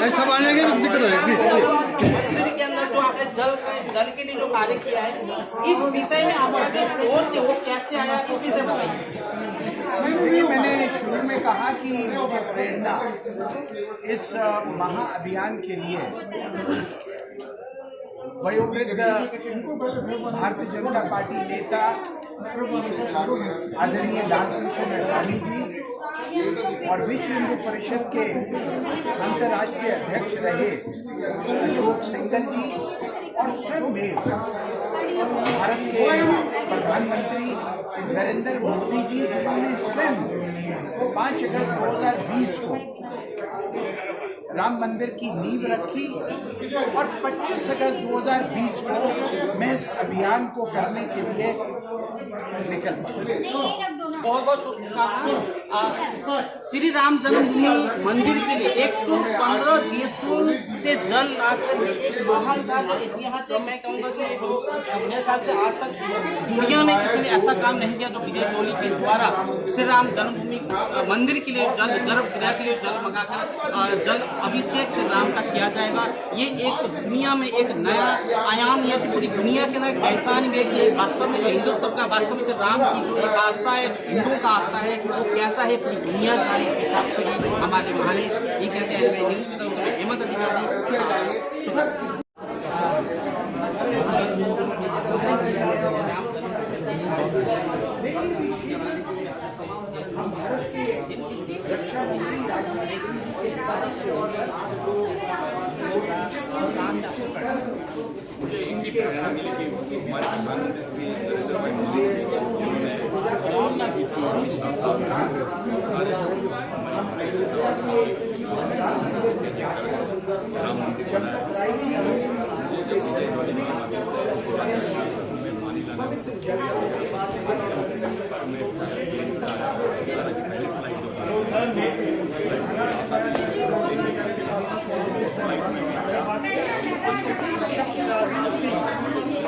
सब आने की दिक्कत हो रही है के अंदर जो आपने जल के लिए जो कार्य किया है, इस विषय में हमारा जो सोच है वो कैसे आया, इस विषय में बताइए। मैंने शुरू में कहा कि मुझे प्रेरणा इस महाअभियान के लिए वयोवृद्ध भारतीय जनता पार्टी नेता आदरणीय लाल कृष्ण अडवाणी जी और विश्व हिंदू परिषद के अंतर्राष्ट्रीय अध्यक्ष रहे अशोक सिंघल जी और स्वयं भारत के प्रधानमंत्री नरेंद्र मोदी जी, जिन्होंने स्वयं 5 अगस्त 2020 को राम मंदिर की नींव रखी और 25 अगस्त 2020 को मैं इस अभियान को करने के लिए निकल बहुत बहुत शुभकामनाएं। श्री राम जन्मभूमि मंदिर के लिए 115 देशों से जल लाकर एक महान का इतिहास है। मैं कहूँगा कि मेरे ख्याल से आज तक दुनिया में किसी ने ऐसा काम नहीं किया जो विजय टोली के द्वारा श्री राम जन्मभूमि मंदिर के लिए जल गर्भगृह के लिए जल मंगाकर जल अभिषेक श्री राम का किया जाएगा। ये एक दुनिया में एक नया आयाम है कि पूरी दुनिया के अंदर पहचान में कि वास्तव में जो हिंदुत्व का वास्तव में श्री राम की जो एक आस्था है, हिंदुओं का आस्था है, वो कैसा है पूरी दुनिया सारी इस हिसाब से भी हमारे महान ये कहते हैं। मैं न्यूज की तरफ से हेमंत अधिकारी रक्षा मंत्री राजनाथ सिंह जी के साथ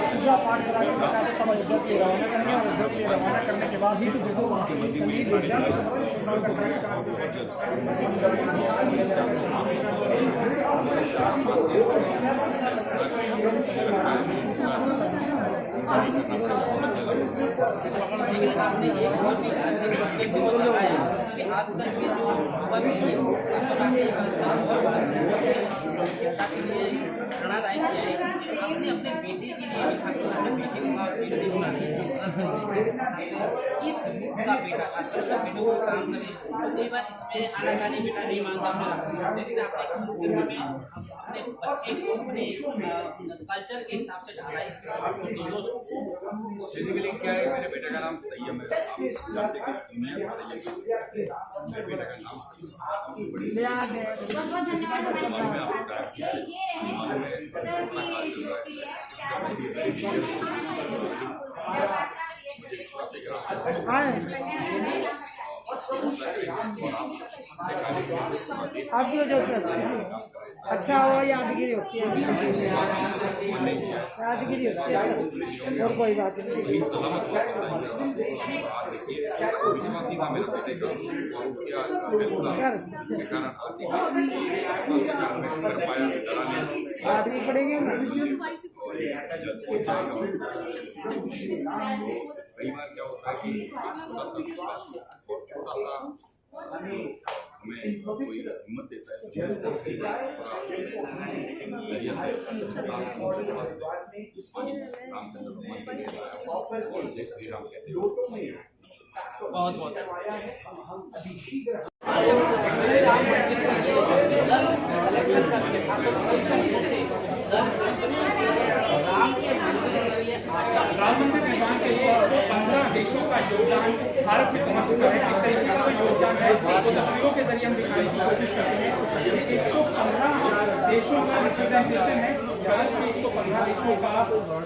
पूजा पाठ करा के तब अयोध्या के रवाना करेंगे और अयोध्या के रवाना करने के बाद ही तो वहाँ आपने अपने बेटे के लिए अपने बेटे इस का बेटा था, बेटों को काम करे तो कई बार इसमें आना जाने बेटा नहीं मानता, लेकिन आपने अपने बच्चे को अपने कल्चर के हिसाब से ढाला। बेसिकली क्या है, मेरे बेटे का नाम सही है, मेरे बेटे का नाम आपकी वजह से अच्छा हुआ, यादगिरी होती है, यादगिरी होती है और कोई बात नहीं। आदमी पड़ेंगे कई बार क्या होता है कि हमें कोई हिम्मत देता है रामचंद्र भगवान जय श्री राम कहते हैं। बहुत बहुत राम मंदिर निर्माण के लिए 15 देशों का योगदान भारत में पहुंच चुका है। एक तरीके का योगदान है तो तस्वीरों के जरिए हम दिखाने की कोशिश करते हैं। 115 देशों का रिप्रेजेंटेशन है। आज में 115 देशों का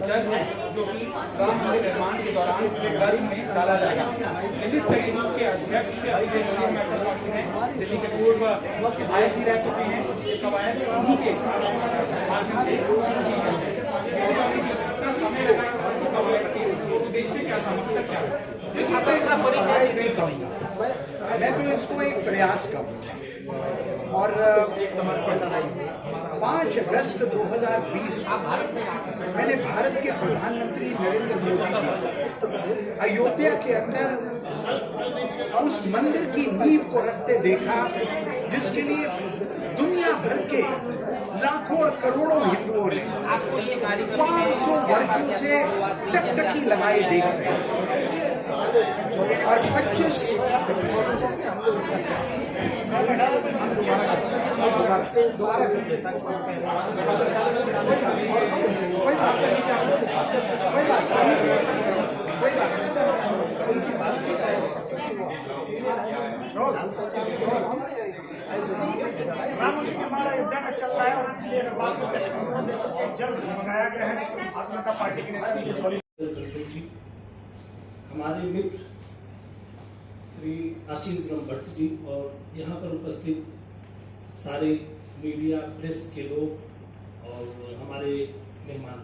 जल है जो कि राम मंदिर निर्माण के दौरान गर्भ में डाला जाएगा। दिल्ली संगठन के अध्यक्ष दिल्ली के पूर्व विधायक भी रह चुके हैं। कवायद उन्हीं के माध्यम से समय लगा समस्या क्या है? मैं तो इसको एक प्रयास कहूँगा। और 5 अगस्त 2020 मैंने भारत के प्रधानमंत्री नरेंद्र मोदी जी अयोध्या के अंदर उस मंदिर की नींव को रखते देखा, जिसके लिए दुनिया भर के लाखों और करोड़ों हिंदुओं ने 500 वर्षों से टकटकी लगाए देख रहे हैं। और 25 चल रहा है और इसलिए जल्द मंगाया गया है भारतीय जनता पार्टी के नेता हमारे मित्र श्री आशीष ब्रह्म भट्ट जी और यहाँ पर उपस्थित सारे मीडिया प्रेस के लोग और हमारे मेहमान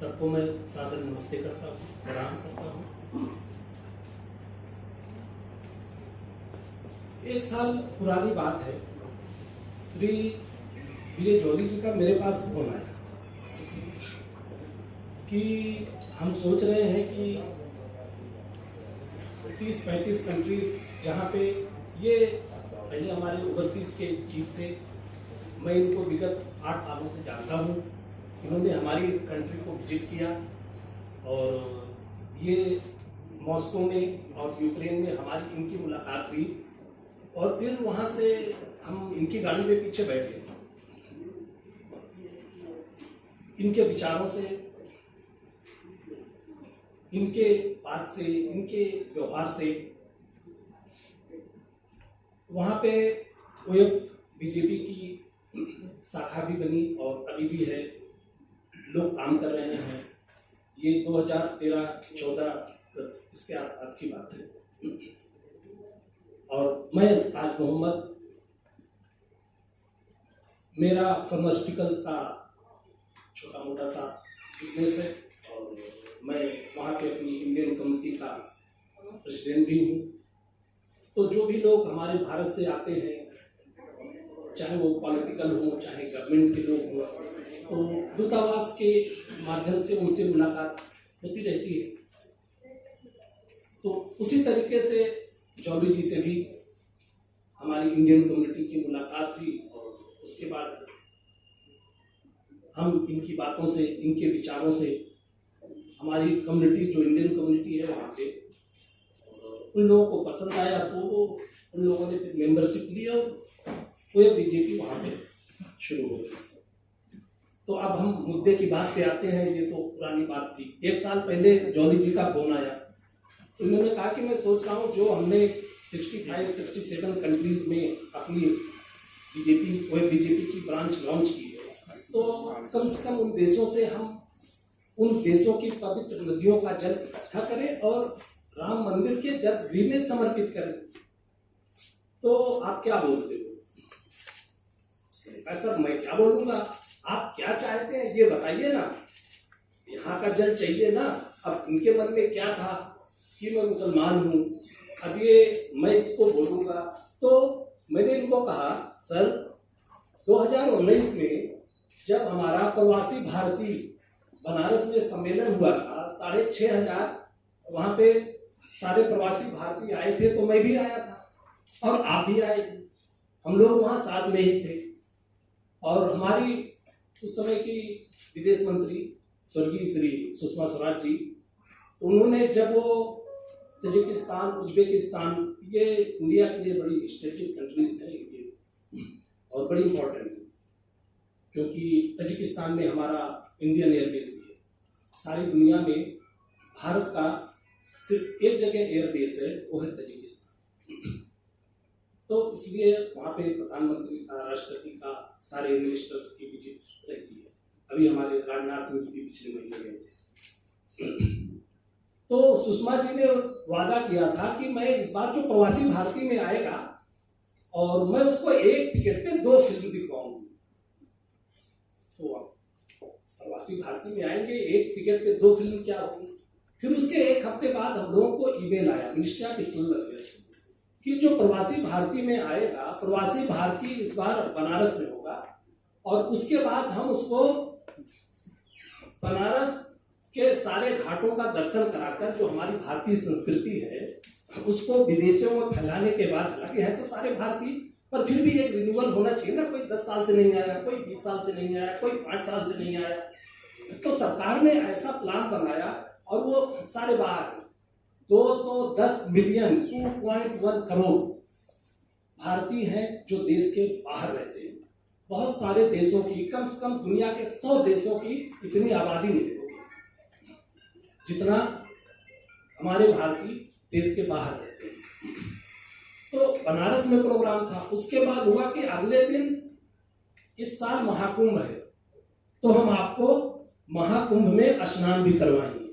सबको मैं सादर नमस्ते करता हूँ, प्रणाम करता हूँ। 1 साल पुरानी बात है, श्री विजय जौहरी जी का मेरे पास फोन आया कि हम सोच रहे हैं कि 30-35 कंट्रीज जहाँ पे ये पहले हमारे ओवरसीज के चीफ थे, मैं इनको विगत 8 सालों से जानता हूँ। इन्होंने हमारी कंट्री को विजिट किया और ये मॉस्को में और यूक्रेन में हमारी इनकी मुलाकात हुई और फिर वहाँ से हम इनकी गाड़ी में पीछे बैठे। इनके विचारों से, इनके बात से, इनके व्यवहार से वहाँ पे ओएफ बीजेपी की शाखा भी बनी और अभी भी है, लोग काम कर रहे हैं। ये 2013-14 इसके आसपास की बात है। और मैं ताज मोहम्मद, मेरा फार्मास्यूटिकल्स का छोटा मोटा सा बिजनेस है और मैं वहाँ पे अपनी इंडियन कम्युनिटी का प्रेसिडेंट भी हूँ। तो जो भी लोग हमारे भारत से आते हैं, चाहे वो पॉलिटिकल हो चाहे गवर्नमेंट के लोग हों, तो दूतावास के माध्यम से उनसे मुलाकात होती रहती है। तो उसी तरीके से जौहरी जी से भी हमारी इंडियन कम्युनिटी की मुलाकात हुई और उसके बाद हम इनकी बातों से, इनके विचारों से हमारी कम्युनिटी जो इंडियन कम्युनिटी है वहाँ पे उन लोगों को पसंद आया, तो उन लोगों ने फिर मेंबरशिप ली और वो बीजेपी वहाँ पे शुरू हो गई। तो अब हम मुद्दे की बात पे आते हैं। ये तो पुरानी बात थी। 1 साल पहले जौहरी जी का फोन आया तो इन्होंने कहा कि मैं सोच रहा हूँ जो हमने 65-67 कंट्रीज में अपनी बीजेपी की ब्रांच लॉन्च की है, तो कम से कम उन देशों से हम उन देशों की पवित्र नदियों का जल इकट्ठा करें और राम मंदिर के गर्भगृह में समर्पित करें। तो आप क्या बोलते हो? सर मैं क्या बोलूंगा, आप क्या चाहते हैं ये बताइए ना। यहाँ का जल चाहिए ना। अब इनके मन में क्या था कि मैं मुसलमान हूँ, अब ये मैं इसको बोलूंगा। तो मैंने इनको कहा सर 2019 में जब हमारा प्रवासी भारतीय बनारस में सम्मेलन हुआ था, 6,500 वहाँ पे सारे प्रवासी भारतीय आए थे, तो मैं भी आया था और आप भी आए थे। हम लोग वहाँ साथ में ही थे और हमारी उस समय की विदेश मंत्री स्वर्गीय श्री सुषमा स्वराज जी, तो उन्होंने जब वो तजिकिस्तान, उज्बेकिस्तान, ये इंडिया के लिए बड़ी स्ट्रेटेजिक कंट्रीज हैं ये और बड़ी इंपॉर्टेंट है, क्योंकि तजिकिस्तान में हमारा इंडियन एयरबेस भी है। सारी दुनिया में भारत का सिर्फ एक जगह एयरबेस है, वो है तजिकिस्तान। तो इसलिए वहाँ पे प्रधानमंत्री का, राष्ट्रपति का, सारे मिनिस्टर्स की विजिट रहती है। अभी हमारे राजनाथ सिंह जी भी पिछले महीने गए थे। तो सुषमा जी ने वादा किया था कि मैं इस बार जो प्रवासी भारतीय में आएगा और मैं उसको एक टिकट पे 2 फिल्म दिखवाऊंगी। तो प्रवासी भारतीय में आएंगे, एक टिकट पे 2 फिल्म क्या होगी? फिर उसके एक हफ्ते बाद हम लोगों को ईमेल आया मिनिस्ट्री ऑफ एक्सटर्नल अफेयर्स कि जो प्रवासी भारतीय में आएगा, प्रवासी भारतीय इस बार बनारस में होगा और उसके बाद हम उसको बनारस के सारे घाटों का दर्शन कराकर जो हमारी भारतीय संस्कृति है उसको विदेशों में फैलाने के बाद, हालांकि है तो सारे भारतीय, पर फिर भी एक रिन्यूअल होना चाहिए ना। कोई 10 साल से नहीं आया, कोई 20 साल से नहीं आया, कोई 5 साल से नहीं आया। तो सरकार ने ऐसा प्लान बनाया और वो सारे बाहर 210 मिलियन 2.1 करोड़ भारतीय हैं जो देश के बाहर रहते हैं। बहुत सारे देशों की, कम से कम दुनिया के 100 देशों की इतनी आबादी नहीं होगी जितना हमारे भारतीय देश के बाहर रहते हैं। तो बनारस में प्रोग्राम था। उसके बाद हुआ कि अगले दिन इस साल महाकुंभ है तो हम आपको महाकुंभ में स्नान भी करवाएंगे।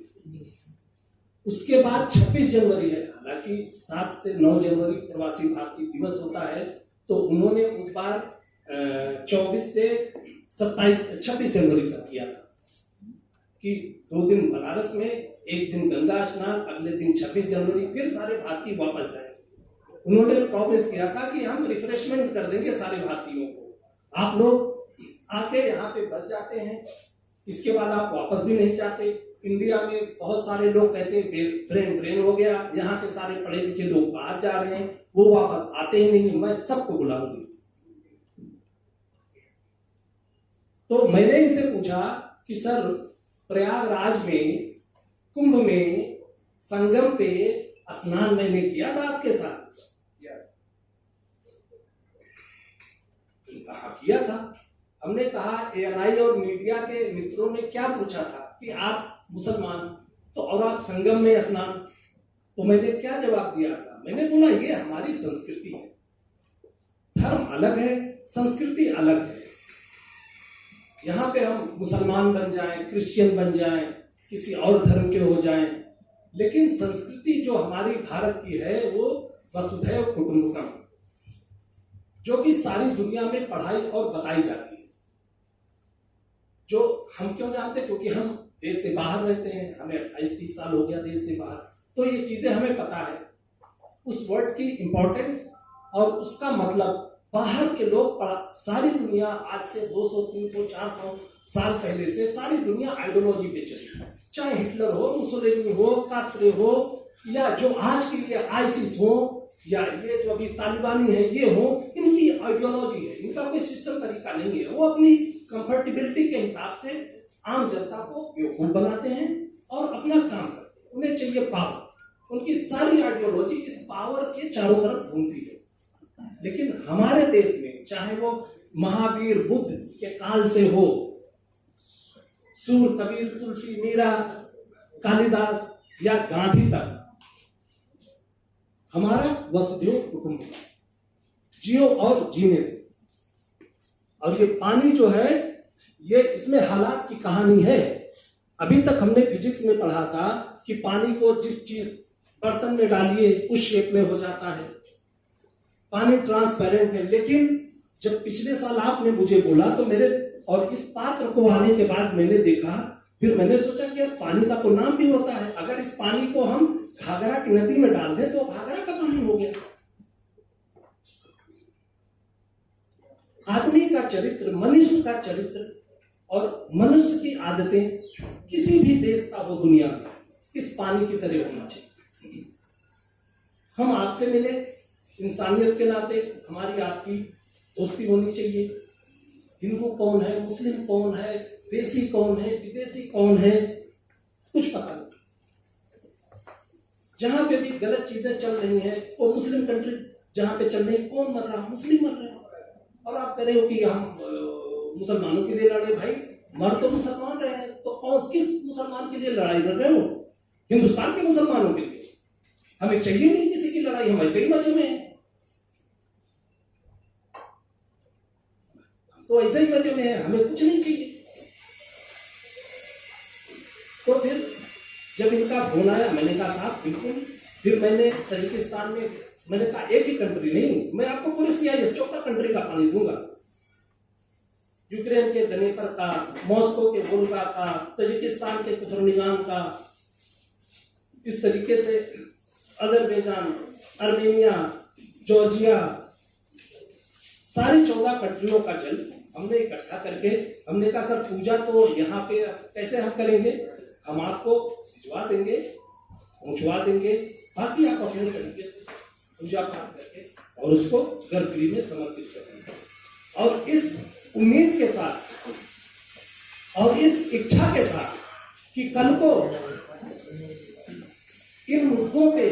उसके बाद 26 जनवरी है, हालांकि 7 से 9 जनवरी प्रवासी भारतीय दिवस होता है, तो उन्होंने उस बार 24 से 26 जनवरी तक किया था कि 2 दिन बनारस में, 1 दिन गंगा स्नान, अगले दिन 26 जनवरी फिर सारे भारतीय वापस जाएंगे। उन्होंने प्रॉमिस किया था कि हम रिफ्रेशमेंट कर देंगे सारे भारतीयों को, आप लोग आके यहाँ पे बस जाते हैं, इसके बाद आप वापस भी नहीं जाते। इंडिया में बहुत सारे लोग कहते हैं ब्रेन हो गया, यहाँ के सारे पढ़े लिखे लोग बाहर जा रहे हैं, वो वापस आते ही नहीं, मैं सबको बुलाऊंगी। तो मैंने इनसे पूछा कि सर प्रयागराज में कुंभ में संगम पे स्नान मैंने किया था आपके साथ, कहा किया था। हमने कहा एएनआई और मीडिया के मित्रों ने क्या पूछा था कि आप मुसलमान तो और आप संगम में स्नान, तो मैंने क्या जवाब दिया था? मैंने बोला ये हमारी संस्कृति है, धर्म अलग है, संस्कृति अलग है। यहाँ पे हम मुसलमान बन जाएं, क्रिश्चियन बन जाएं, किसी और धर्म के हो जाएं, लेकिन संस्कृति जो हमारी भारत की है वो वसुधैव कुटुंबकम, जो कि सारी दुनिया में पढ़ाई और बताई जाती है। जो हम क्यों जानते? क्योंकि हम देश से बाहर रहते हैं, हमें 28-30 साल हो गया देश से बाहर, तो ये चीजें हमें पता है, उस वर्ड की इंपॉर्टेंस और उसका मतलब। बाहर के लोग सारी दुनिया आज से 200, 300, 400 साल पहले से सारी दुनिया आइडियोलॉजी पे चली, चाहे हिटलर हो, मुसोलिनी हो, कात्रे हो, या जो आज के लिए आईसिस हो, या ये जो अभी तालिबानी है ये हो, इनकी आइडियोलॉजी है, इनका कोई सिस्टम तरीका नहीं है। वो अपनी कंफर्टेबिलिटी के हिसाब से आम जनता को बेवकूफ बनाते हैं और अपना काम करते हैं। उन्हें चाहिए पावर, उनकी सारी आइडियोलॉजी इस पावर के चारों तरफ घूमती है। लेकिन हमारे देश में चाहे वो महावीर बुद्ध के काल से हो, सूर, कबीर, तुलसी, मीरा, कालिदास या गांधी तक, हमारा वसुधैव कुटुंबकम, जियो और जीने दो। और ये पानी जो है ये इसमें हालात की कहानी है। अभी तक हमने फिजिक्स में पढ़ा था कि पानी को जिस चीज बर्तन में डालिए उस शेप में हो जाता है, पानी ट्रांसपेरेंट है। लेकिन जब पिछले साल आपने मुझे बोला तो मेरे, और इस पात्र को आने के बाद मैंने देखा, फिर मैंने सोचा कि यार पानी का तो नाम भी होता है, अगर इस पानी को हम घाघरा की नदी में डाल दें तो घाघरा का पानी हो गया। आदमी का चरित्र, मनुष्य का चरित्र और मनुष्य की आदतें किसी भी देश का हो दुनिया में इस पानी की तरह होना चाहिए। हम आपसे मिले इंसानियत के नाते, हमारी आपकी दोस्ती होनी चाहिए। हिंदू कौन है, मुस्लिम कौन है, देसी कौन है, विदेशी कौन है, कुछ पता नहीं। जहां पे भी गलत चीजें चल रही हैं, वो मुस्लिम कंट्री जहां पे चल रही, कौन मर रहा? मुस्लिम मर रहे हैं। और आप कह रहे हो कि हम मुसलमानों के लिए लड़े। भाई मर तो मुसलमान रहे हैं, तो कौन, किस मुसलमान के लिए लड़ाई लड़ रहे हो? हिंदुस्तान के मुसलमानों के लिए। हमें चाहिए नहीं किसी की लड़ाई, हम ऐसे ही मजे में हैं, तो ऐसे ही मजे में है, हमें कुछ नहीं चाहिए। तो फिर जब इनका फोन आया, मैंने कहा साहब बिल्कुल। फिर मैंने तजिकिस्तान में, मैंने कहा एक ही कंट्री नहीं, मैं आपको पूरे CIS 14 कंट्री का पानी दूंगा। यूक्रेन के दनेपर का, मॉस्को के वोल्गा का, तजिकिस्तान के कुफरनिगान का, इस तरीके से अजरबैजान, अर्मेनिया, जॉर्जिया, सारी 14 कंट्रियों का जल हमने इकट्ठा करके हमने कहा सर पूजा तो यहाँ पे कैसे हम करेंगे, हम आपको भिजवा देंगे, पहुंचवा देंगे, बाकी आप अपने तरीके से पूजा पाठ करके और उसको गर्भगृह में समर्पित करेंगे। और इस उम्मीद के साथ और इस इच्छा के साथ कि कल को इन मुद्दों पे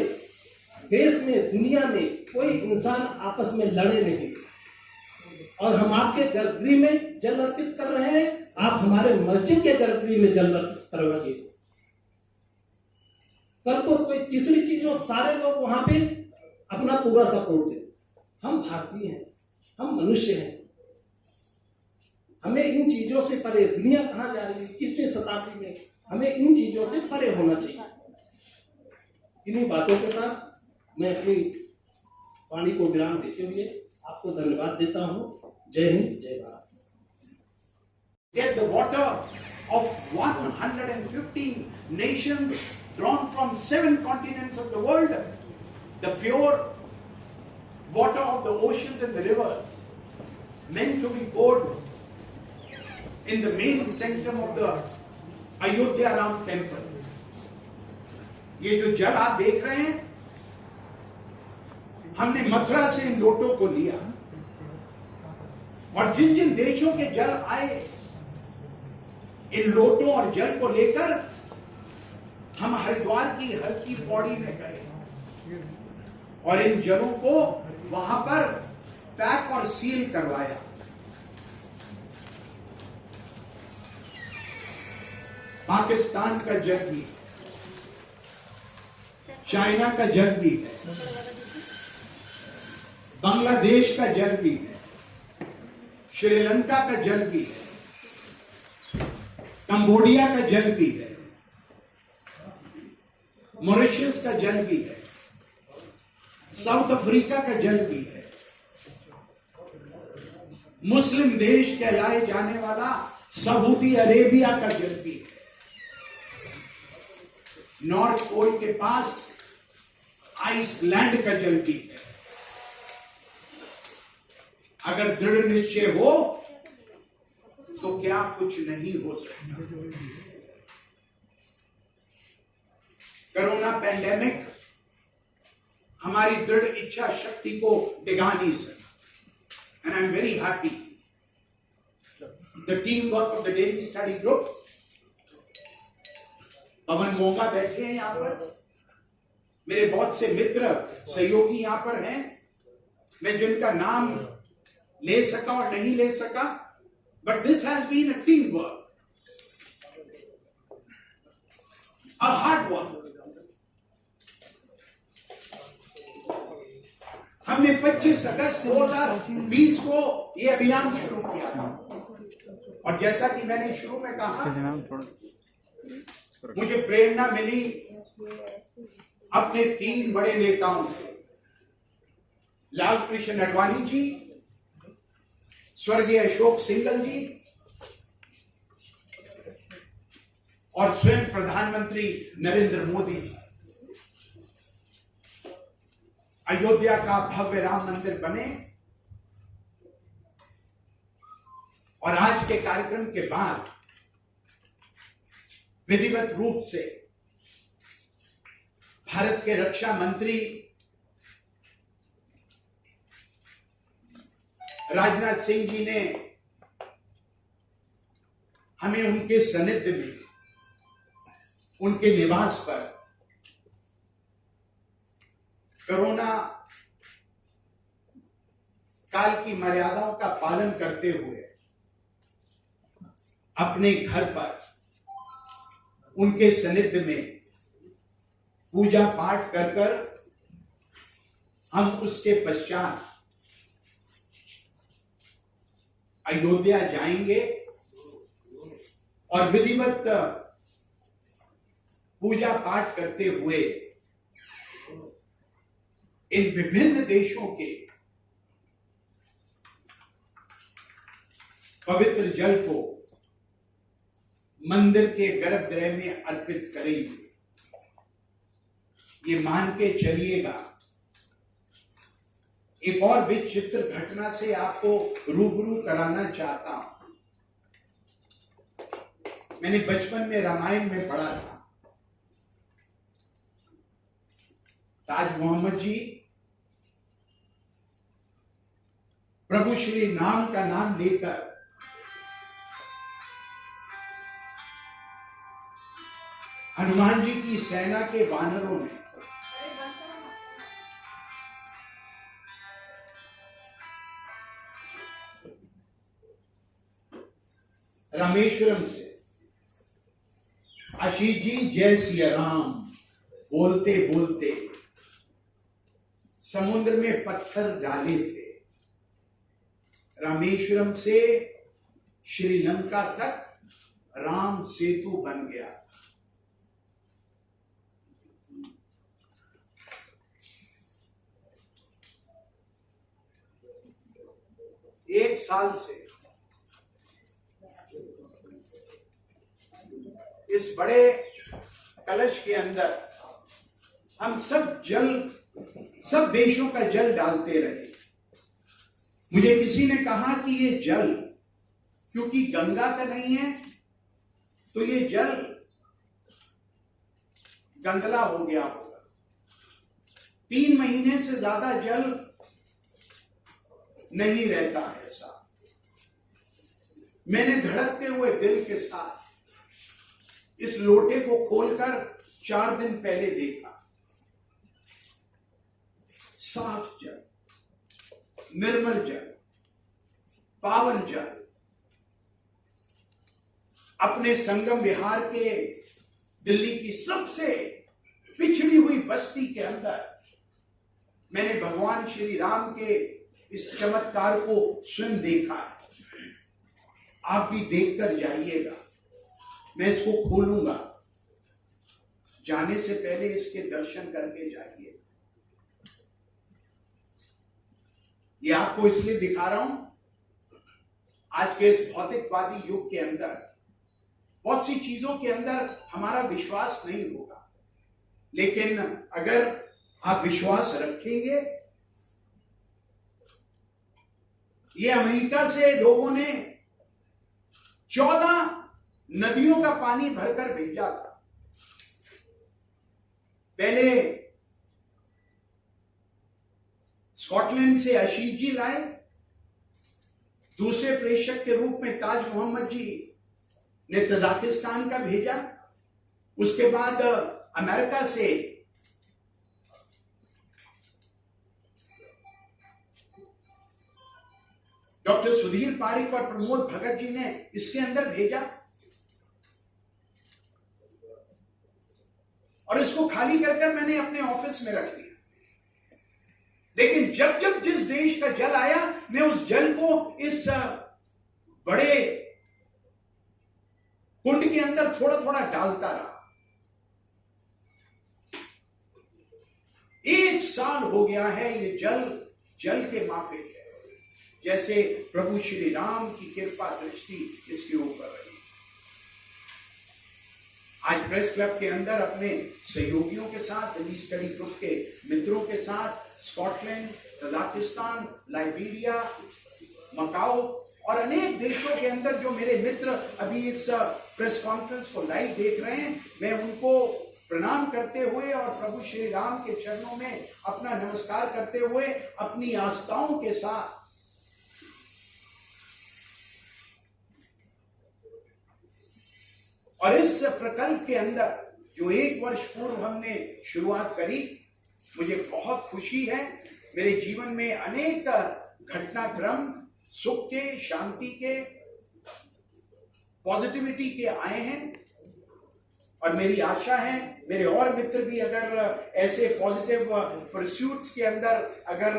देश में, दुनिया में कोई इंसान आपस में लड़े नहीं, और हम आपके गर्भगृह में जल अर्पित कर रहे हैं, आप हमारे मस्जिद के गर्भगृह में जल अर्पित करवाइए। कल को कोई तीसरी चीज हो, सारे लोग वहां पे अपना पूरा सपोर्ट दें। हम भारतीय हैं, हम मनुष्य हैं, हमें इन चीजों से परे, दुनिया कहां जा रही है 21वीं शताब्दी में, हमें इन चीजों से परे होना चाहिए। इन्हीं बातों के साथ मैं अपनी वाणी को विराम देते हुए आपको धन्यवाद देता हूं। जय हिंद, जय Bharat. Get the water of 115 nations drawn from 7 continents of the world, the pure water of the oceans and the rivers, meant to be poured in the main sanctum of the Ayodhya Ram temple. ये जो जल आप देख रहे हैं, हमने मथुरा से इन लोटों को लिया, और जिन जिन देशों के जल आए, इन लोटों और जल को लेकर हम हरिद्वार की हर की पौड़ी में गए और इन जलों को वहां पर पैक और सील करवाया। पाकिस्तान का जल भी, चाइना का जल भी है, बांग्लादेश का जल भी है, श्रीलंका का जल भी है, कंबोडिया का जल भी है, मॉरिशस का जल भी है, साउथ अफ्रीका का जल भी है, मुस्लिम देश कहलाए जाने वाला सऊदी अरेबिया का जल भी है, नॉर्थ पोल के पास आइसलैंड का जल भी है। अगर दृढ़ निश्चय हो तो क्या कुछ नहीं हो सकता। कोरोना पैंडेमिक हमारी दृढ़ इच्छा शक्ति को डिगा नहीं सका, and I am very happy the team work of the daily study group. Pawan Monga बैठे हैं यहां पर, मेरे बहुत से मित्र सहयोगी यहां पर हैं, मैं जिनका नाम ले सका और नहीं ले सका, but this has been a team work, a hard work. हमने 25 अगस्त 2020 को यह अभियान शुरू किया था, और जैसा कि मैंने शुरू में कहा, मुझे प्रेरणा मिली अपने 3 बड़े नेताओं से, लाल कृष्ण आडवाणी जी, स्वर्गीय अशोक सिंघल जी और स्वयं प्रधानमंत्री नरेंद्र मोदी जी। अयोध्या का भव्य राम मंदिर बने, और आज के कार्यक्रम के बाद विधिवत रूप से भारत के रक्षा मंत्री राजनाथ सिंह जी ने हमें उनके सानिध्य में, उनके निवास पर कोरोना काल की मर्यादाओं का पालन करते हुए अपने घर पर उनके सानिध्य में पूजा पाठ कर हम उसके पश्चात अयोध्या जाएंगे और विधिवत पूजा पाठ करते हुए इन विभिन्न देशों के पवित्र जल को मंदिर के गर्भगृह में अर्पित करेंगे। ये मान के चलिएगा, एक और विचित्र घटना से आपको रूबरू कराना चाहता हूं। मैंने बचपन में रामायण में पढ़ा था, ताज मोहम्मद जी प्रभु श्री राम का नाम लेकर हनुमान जी की सेना के वानरों ने रामेश्वरम से आशीष जी जय सिया राम बोलते बोलते समुद्र में पत्थर डाले थे। रामेश्वरम से श्रीलंका तक राम सेतु बन गया। एक साल से इस बड़े कलश के अंदर हम सब देशों का जल डालते रहे। मुझे किसी ने कहा कि ये जल क्योंकि गंगा का नहीं है तो ये जल गंदला हो गया होगा। 3 महीने से ज्यादा जल नहीं रहता है साहब। मैंने धड़कते हुए दिल के साथ इस लोटे को खोलकर 4 दिन पहले देखा। साफ जल, निर्मल जल, पावन जल अपने संगम विहार के दिल्ली की सबसे पिछड़ी हुई बस्ती के अंदर मैंने भगवान श्री राम के इस चमत्कार को स्वयं देखा है। आप भी देखकर जाइएगा। मैं इसको खोलूंगा, जाने से पहले इसके दर्शन करके जाइए। ये आपको इसलिए दिखा रहा हूं, आज के इस भौतिकवादी युग के अंदर बहुत सी चीजों के अंदर हमारा विश्वास नहीं होगा, लेकिन अगर आप विश्वास रखेंगे, ये अमेरिका से लोगों ने 14 नदियों का पानी भरकर भेजा था। पहले स्कॉटलैंड से आशीष जी लाए, दूसरे प्रेषक के रूप में ताज मोहम्मद जी ने तजाकिस्तान का भेजा। उसके बाद अमेरिका से डॉक्टर सुधीर पारिक और प्रमोद भगत जी ने इसके अंदर भेजा और इसको खाली कर मैंने अपने ऑफिस में रख दिया। लेकिन जब जिस देश का जल आया, मैं उस जल को इस बड़े कुंड के अंदर थोड़ा थोड़ा डालता रहा। 1 साल हो गया है ये जल के माफिक है। जैसे प्रभु श्री राम की कृपा दृष्टि इसके ऊपर रही। आज प्रेस क्लब के अंदर अपने सहयोगियों के साथ, दिल्ली स्टडी ग्रुप के मित्रों के साथ स्कॉटलैंड, तजाकिस्तान, लाइबेरिया, मकाओ और अनेक देशों के अंदर जो मेरे मित्र अभी इस प्रेस कॉन्फ्रेंस को लाइव देख रहे हैं, मैं उनको प्रणाम करते हुए और प्रभु श्री राम के चरणों में अपना नमस्कार करते हुए अपनी आस्थाओं के साथ और इस प्रकल्प के अंदर जो 1 वर्ष पूर्व हमने शुरुआत करी, मुझे बहुत खुशी है। मेरे जीवन में अनेक घटनाक्रम सुख के, शांति के, पॉजिटिविटी के आए हैं और मेरी आशा है मेरे और मित्र भी अगर ऐसे पॉजिटिव परस्यूट्स के अंदर अगर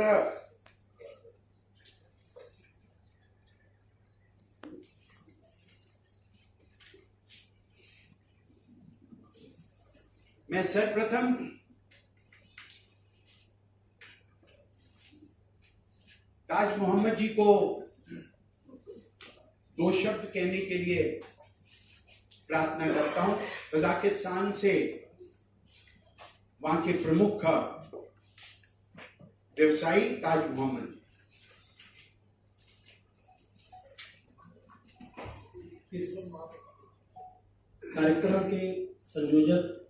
मैं सर्वप्रथम ताज मोहम्मद जी को 2 शब्द कहने के लिए प्रार्थना करता हूं। तजाकिस्तान से वहां के प्रमुख व्यवसायी ताज मोहम्मद। इस कार्यक्रम के संयोजक